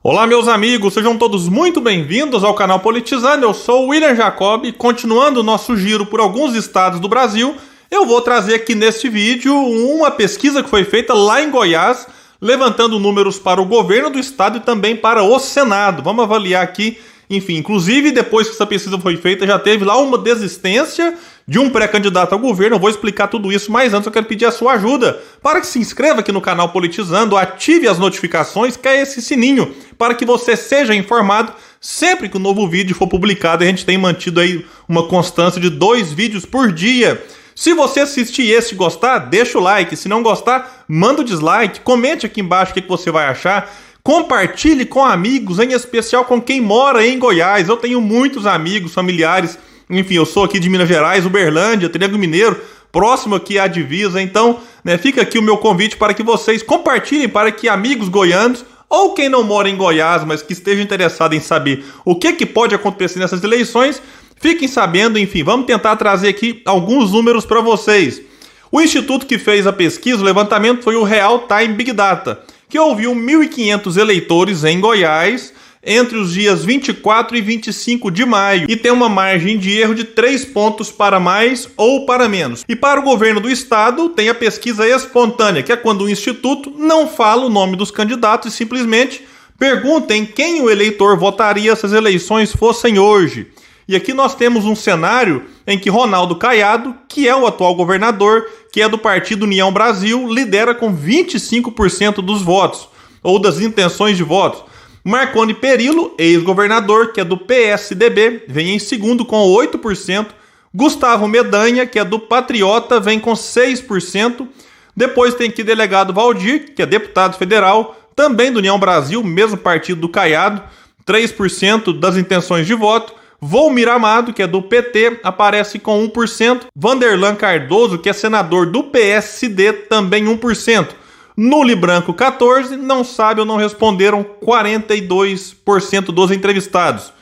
Olá, meus amigos, sejam todos muito bem-vindos ao canal Politizando. Eu sou o William Jacob e, continuando o nosso giro por alguns estados do Brasil, eu vou trazer aqui neste vídeo uma pesquisa que foi feita lá em Goiás, levantando números para o governo do estado e também para o Senado. Vamos avaliar aqui, enfim, inclusive depois que essa pesquisa foi feita já teve lá uma desistência de um pré-candidato ao governo. Eu vou explicar tudo isso, mas antes eu quero pedir a sua ajuda para que se inscreva aqui no canal Politizando, ative as notificações, que é esse sininho, para que você seja informado sempre que um novo vídeo for publicado. A gente tem mantido aí uma constância de 2 vídeos por dia. Se você assistir esse e gostar, deixa o like. Se não gostar, manda o dislike. Comente aqui embaixo o que você vai achar. Compartilhe com amigos, em especial com quem mora em Goiás. Eu tenho muitos amigos, familiares. Enfim, eu sou aqui de Minas Gerais, Uberlândia, Triângulo Mineiro, próximo aqui à divisa. Então, fica aqui o meu convite para que vocês compartilhem, para que amigos goianos, ou quem não mora em Goiás, mas que esteja interessado em saber o que pode acontecer nessas eleições, fiquem sabendo. Enfim, vamos tentar trazer aqui alguns números para vocês. O instituto que fez a pesquisa, o levantamento, foi o Real Time Big Data, que ouviu 1.500 eleitores em Goiás entre os dias 24 e 25 de maio e tem uma margem de erro de 3 pontos para mais ou para menos. E para o governo do estado tem a pesquisa espontânea, que é quando o instituto não fala o nome dos candidatos e simplesmente pergunta em quem o eleitor votaria se as eleições fossem hoje. E aqui nós temos um cenário em que Ronaldo Caiado, que é o atual governador, que é do partido União Brasil, lidera com 25% dos votos, ou das intenções de votos. Marconi Perillo, ex-governador, que é do PSDB, vem em segundo com 8%. Gustavo Mendanha, que é do Patriota, vem com 6%. Depois tem aqui delegado Valdir, que é deputado federal, também do União Brasil, mesmo partido do Caiado, 3% das intenções de voto. Volmir Amado, que é do PT, aparece com 1%. Vanderlan Cardoso, que é senador do PSD, também 1%. Nulo e branco, 14%. Não sabe ou não responderam 42% dos entrevistados.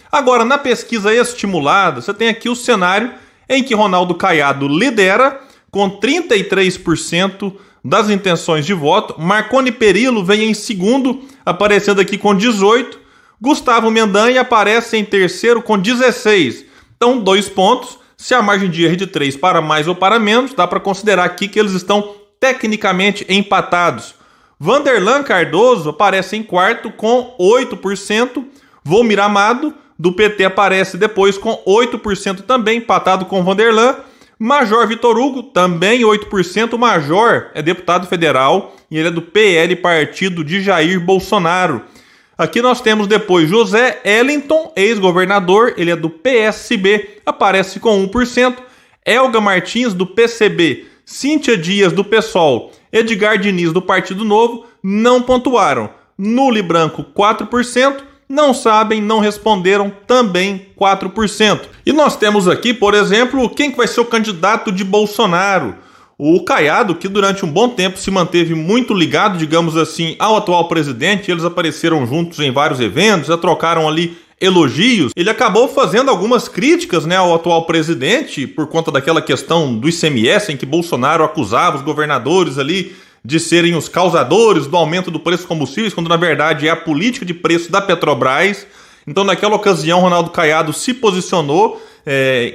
Agora, na pesquisa estimulada, você tem aqui o cenário em que Ronaldo Caiado lidera com 33% das intenções de voto. Marconi Perillo vem em segundo, aparecendo aqui com 18%. Gustavo Mendanha aparece em terceiro com 16. Então, 2 pontos. Se a margem de erro é de 3 para mais ou para menos, dá para considerar aqui que eles estão tecnicamente empatados. Vanderlan Cardoso aparece em quarto com 8%. Volmir Amado, do PT, aparece depois com 8% também, empatado com Vanderlan. Major Vitor Hugo, também 8%. O Major é deputado federal e ele é do PL, partido de Jair Bolsonaro. Aqui nós temos depois José Eliton, ex-governador, ele é do PSB, aparece com 1%. Elga Martins, do PCB, Cíntia Dias, do PSOL, Edgar Diniz, do Partido Novo, não pontuaram. Nulo e branco, 4%. Não sabem, não responderam, também 4%. E nós temos aqui, por exemplo, quem vai ser o candidato de Bolsonaro. O Caiado, que durante um bom tempo se manteve muito ligado, digamos assim, ao atual presidente, eles apareceram juntos em vários eventos, já trocaram ali elogios. Ele acabou fazendo algumas críticas, ao atual presidente por conta daquela questão do ICMS, em que Bolsonaro acusava os governadores ali de serem os causadores do aumento do preço dos combustíveis, quando na verdade é a política de preço da Petrobras. Então, naquela ocasião, Ronaldo Caiado se posicionou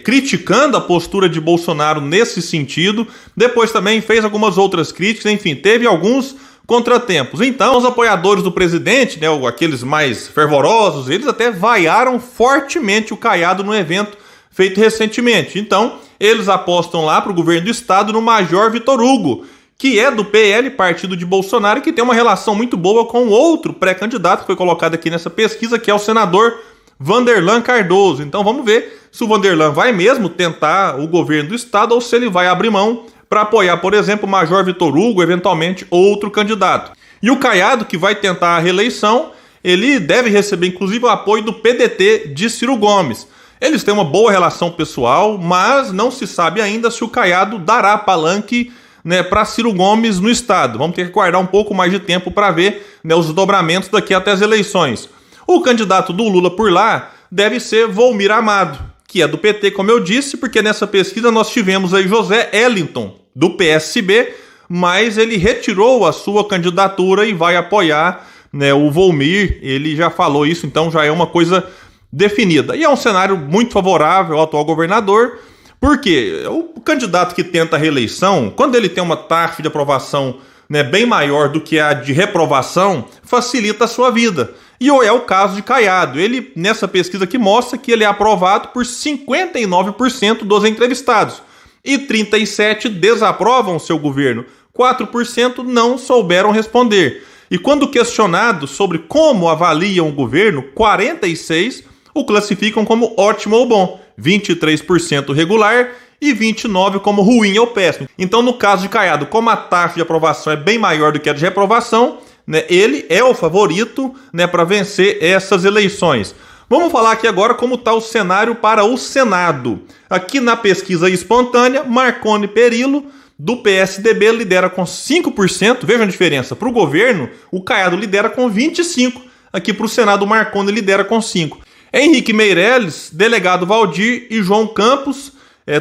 criticando a postura de Bolsonaro nesse sentido. Depois também fez algumas outras críticas, enfim, teve alguns contratempos. Então, os apoiadores do presidente, aqueles mais fervorosos, eles até vaiaram fortemente o Caiado no evento feito recentemente. Então, eles apostam lá para o governo do estado no Major Vitor Hugo, que é do PL, partido de Bolsonaro, e que tem uma relação muito boa com outro pré-candidato que foi colocado aqui nessa pesquisa, que é o senador Vanderlan Cardoso. Então vamos ver se o Vanderlan vai mesmo tentar o governo do estado ou se ele vai abrir mão para apoiar, por exemplo, o Major Vitor Hugo, eventualmente outro candidato. E o Caiado, que vai tentar a reeleição, ele deve receber inclusive o apoio do PDT de Ciro Gomes. Eles têm uma boa relação pessoal, mas não se sabe ainda se o Caiado dará palanque para Ciro Gomes no estado. Vamos ter que guardar um pouco mais de tempo para ver os desdobramentos daqui até as eleições. O candidato do Lula por lá deve ser Volmir Amado, que é do PT, como eu disse, porque nessa pesquisa nós tivemos aí José Eliton, do PSB, mas ele retirou a sua candidatura e vai apoiar né? O Volmir, ele já falou isso, então já é uma coisa definida. E é um cenário muito favorável ao atual governador, porque o candidato que tenta a reeleição, quando ele tem uma taxa de aprovação, né, bem maior do que a de reprovação, facilita a sua vida. E é o caso de Caiado. Ele, nessa pesquisa aqui, mostra que ele é aprovado por 59% dos entrevistados. E 37% desaprovam o seu governo. 4% não souberam responder. E quando questionados sobre como avaliam o governo, 46% o classificam como ótimo ou bom, 23% regular e 29% como ruim ou péssimo. Então, no caso de Caiado, como a taxa de aprovação é bem maior do que a de reprovação, né, ele é o favorito, né, para vencer essas eleições. Vamos falar aqui agora como está o cenário para o Senado. Aqui na pesquisa espontânea, Marconi Perillo, do PSDB, lidera com 5%. Vejam a diferença. Para o governo, o Caiado lidera com 25%. Aqui para o Senado, o Marconi lidera com 5%. Henrique Meirelles, delegado Valdir e João Campos,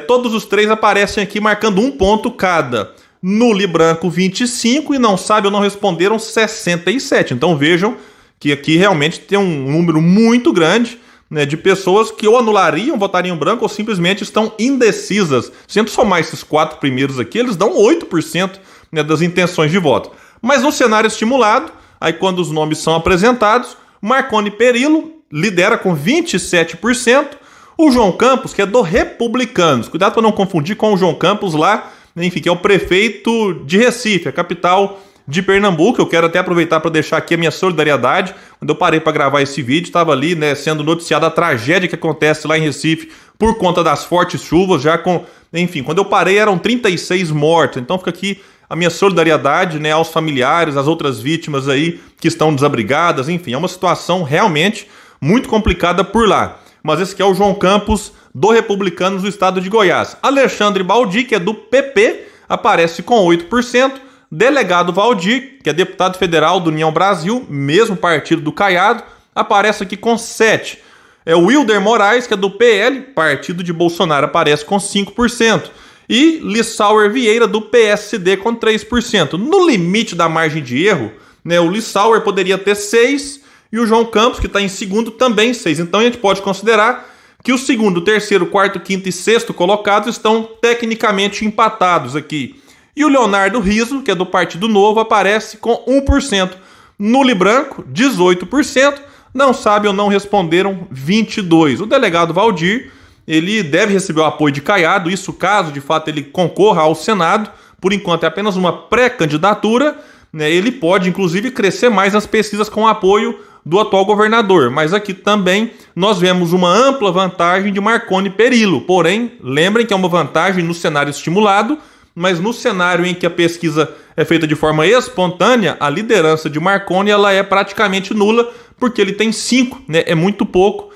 todos os três aparecem aqui marcando 1 ponto cada. Nulo e branco 25% e não sabe ou não responderam 67%. Então vejam que aqui realmente tem um número muito grande, né, de pessoas que ou anulariam, votariam branco ou simplesmente estão indecisas. Se a gente somar esses 4 primeiros aqui, eles dão 8%, né, das intenções de voto. Mas no cenário estimulado, aí quando os nomes são apresentados, Marconi Perillo lidera com 27%. O João Campos, que é do Republicanos, cuidado para não confundir com o João Campos lá, enfim, que é o prefeito de Recife, a capital de Pernambuco. Eu quero até aproveitar para deixar aqui a minha solidariedade. Quando eu parei para gravar esse vídeo, estava ali, né, sendo noticiada a tragédia que acontece lá em Recife por conta das fortes chuvas, já com, enfim, quando eu parei eram 36 mortos. Então fica aqui a minha solidariedade, né, aos familiares, às outras vítimas aí que estão desabrigadas. Enfim, é uma situação realmente muito complicada por lá. Mas esse aqui é o João Campos, do Republicanos do estado de Goiás. Alexandre Baldi, que é do PP, aparece com 8%. Delegado Valdir, que é deputado federal do União Brasil, mesmo partido do Caiado, aparece aqui com 7%. O Wilder Moraes, que é do PL, partido de Bolsonaro, aparece com 5%. E Lissauer Vieira, do PSD, com 3%. No limite da margem de erro, né, o Lissauer poderia ter 6%, e o João Campos, que está em segundo, também 6%. Então a gente pode considerar que o segundo, terceiro, quarto, quinto e sexto colocados estão tecnicamente empatados aqui. E o Leonardo Rizzo, que é do Partido Novo, aparece com 1%. Nulo e branco, 18%. Não sabe ou não responderam 22%. O delegado Valdir, ele deve receber o apoio de Caiado, isso caso de fato ele concorra ao Senado. Por enquanto é apenas uma pré-candidatura, né? Ele pode inclusive crescer mais nas pesquisas com o apoio do atual governador, mas aqui também nós vemos uma ampla vantagem de Marconi Perillo. Porém, lembrem que é uma vantagem no cenário estimulado, mas no cenário em que a pesquisa é feita de forma espontânea, a liderança de Marconi ela é praticamente nula, porque ele tem 5%, né? É muito pouco,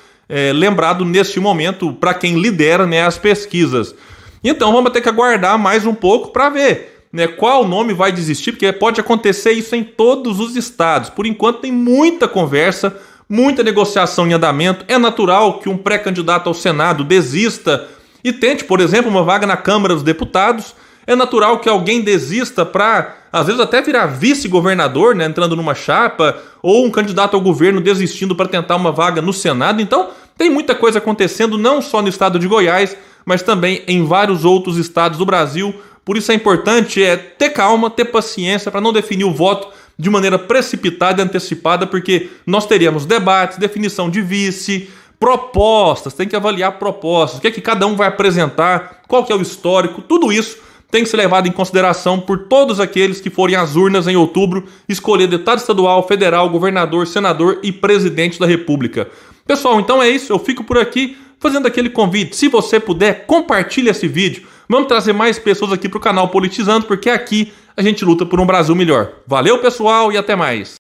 lembrado neste momento para quem lidera, né, as pesquisas. Então vamos ter que aguardar mais um pouco para ver, né, qual nome vai desistir, porque pode acontecer isso em todos os estados. Por enquanto tem muita conversa, muita negociação em andamento. É natural que um pré-candidato ao Senado desista e tente, por exemplo, uma vaga na Câmara dos Deputados. É natural que alguém desista para, às vezes, até virar vice-governador, né, entrando numa chapa, ou um candidato ao governo desistindo para tentar uma vaga no Senado. Então, tem muita coisa acontecendo, não só no estado de Goiás, mas também em vários outros estados do Brasil. Por isso é importante ter calma, ter paciência para não definir o voto de maneira precipitada e antecipada, porque nós teremos debates, definição de vice, propostas, tem que avaliar propostas, o que é que cada um vai apresentar, qual que é o histórico, tudo isso tem que ser levado em consideração por todos aqueles que forem às urnas em outubro escolher deputado estadual, federal, governador, senador e presidente da República. Pessoal, então é isso, eu fico por aqui fazendo aquele convite. Se você puder, compartilhe esse vídeo. Vamos trazer mais pessoas aqui para o canal Politizando, porque aqui a gente luta por um Brasil melhor. Valeu, pessoal, e até mais.